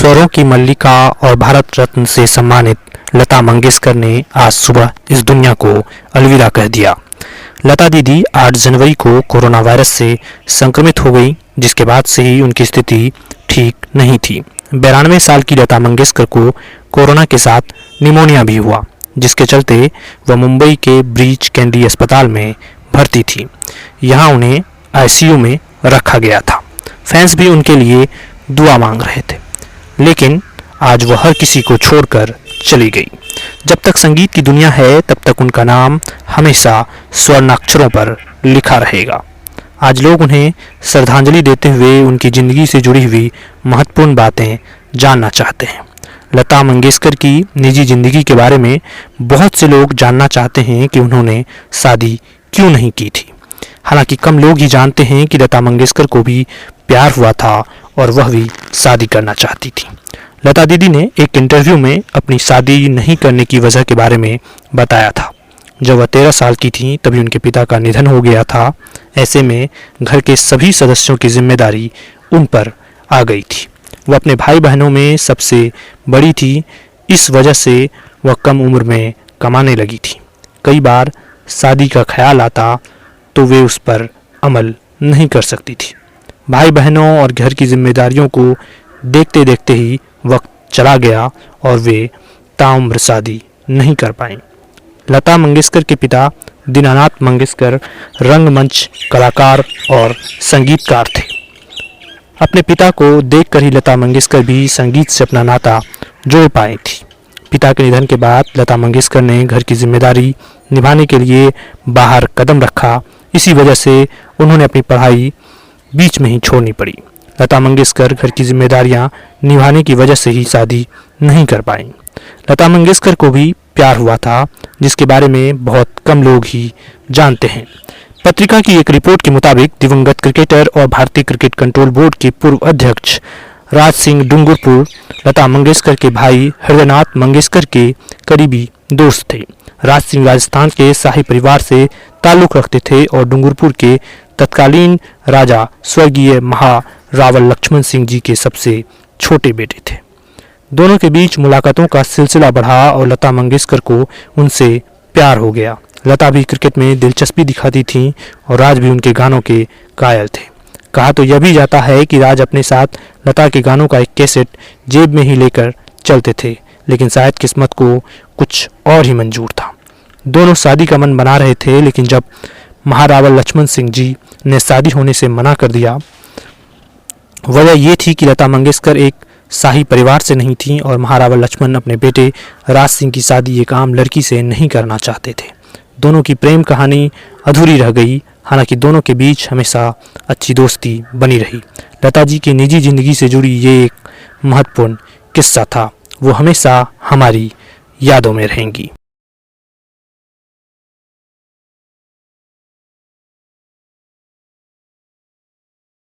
स्वरों की मल्लिका और भारत रत्न से सम्मानित लता मंगेशकर ने आज सुबह इस दुनिया को अलविदा कह दिया। लता दीदी 8 जनवरी को कोरोना वायरस से संक्रमित हो गई, जिसके बाद से ही उनकी स्थिति ठीक नहीं थी। 92 साल की लता मंगेशकर को कोरोना के साथ निमोनिया भी हुआ, जिसके चलते वह मुंबई के ब्रीच कैंडी अस्पताल में भर्ती थी। यहाँ उन्हें आईसीयू में रखा गया था। फैंस भी उनके लिए दुआ मांग रहे थे, लेकिन आज वह हर किसी को छोड़कर चली गई। जब तक संगीत की दुनिया है, तब तक उनका नाम हमेशा स्वर्णाक्षरों पर लिखा रहेगा। आज लोग उन्हें श्रद्धांजलि देते हुए उनकी ज़िंदगी से जुड़ी हुई महत्वपूर्ण बातें जानना चाहते हैं। लता मंगेशकर की निजी ज़िंदगी के बारे में बहुत से लोग जानना चाहते हैं कि उन्होंने शादी क्यों नहीं की थी। हालांकि कम लोग ही जानते हैं कि लता मंगेशकर को भी प्यार हुआ था और वह भी शादी करना चाहती थी। लता दीदी ने एक इंटरव्यू में अपनी शादी नहीं करने की वजह के बारे में बताया था। जब वह 13 साल की थी तभी उनके पिता का निधन हो गया था। ऐसे में घर के सभी सदस्यों की जिम्मेदारी उन पर आ गई थी। वह अपने भाई बहनों में सबसे बड़ी थी, इस वजह से वह कम उम्र में कमाने लगी थी। कई बार शादी का ख्याल आता तो वे उस पर अमल नहीं कर सकती थी। भाई बहनों और घर की जिम्मेदारियों को देखते देखते ही वक्त चला गया और वे ताउम्र शादी नहीं कर पाईं। लता मंगेशकर के पिता दीनानाथ मंगेशकर रंगमंच कलाकार और संगीतकार थे। अपने पिता को देखकर ही लता मंगेशकर भी संगीत से अपना नाता जोड़ पाई थी। पिता के निधन के बाद लता मंगेशकर ने घर की जिम्मेदारी निभाने के लिए बाहर कदम रखा। इसी वजह से उन्होंने अपनी पढ़ाई बीच में ही छोड़नी पड़ी। लता मंगेशकर घर की जिम्मेदारियां निभाने की वजह से ही शादी नहीं कर पाईं। लता मंगेशकर को भी प्यार हुआ था, जिसके बारे में बहुत कम लोग ही जानते हैं। पत्रिका की एक रिपोर्ट के मुताबिक दिवंगत क्रिकेटर और भारतीय क्रिकेट कंट्रोल बोर्ड के पूर्व अध्यक्ष राज सिंह डूंगरपुर लता मंगेशकर के भाई हृदयनाथ मंगेशकर के करीबी दोस्त थे। राज सिंह राजस्थान के शाही परिवार से ताल्लुक़ रखते थे और डूंगरपुर के तत्कालीन राजा स्वर्गीय महारावल लक्ष्मण सिंह जी के सबसे छोटे बेटे थे। दोनों के बीच मुलाकातों का सिलसिला बढ़ा और लता मंगेशकर को उनसे प्यार हो गया। लता भी क्रिकेट में दिलचस्पी दिखाती थीं और राज भी उनके गानों के कायल थे। कहा तो यह भी जाता है कि राज अपने साथ लता के गानों का एक कैसेट जेब में ही लेकर चलते थे, लेकिन शायद किस्मत को कुछ और ही मंजूर था। दोनों शादी का मन बना रहे थे, लेकिन जब महारावल लक्ष्मण सिंह जी ने शादी होने से मना कर दिया, वजह ये थी कि लता मंगेशकर एक शाही परिवार से नहीं थी और महारावल लक्ष्मण अपने बेटे राज सिंह की शादी एक आम लड़की से नहीं करना चाहते थे। दोनों की प्रेम कहानी अधूरी रह गई, हालांकि दोनों के बीच हमेशा अच्छी दोस्ती बनी रही। लता जी की निजी ज़िंदगी से जुड़ी ये एक महत्वपूर्ण किस्सा था। वो हमेशा हमारी यादों में रहेंगी।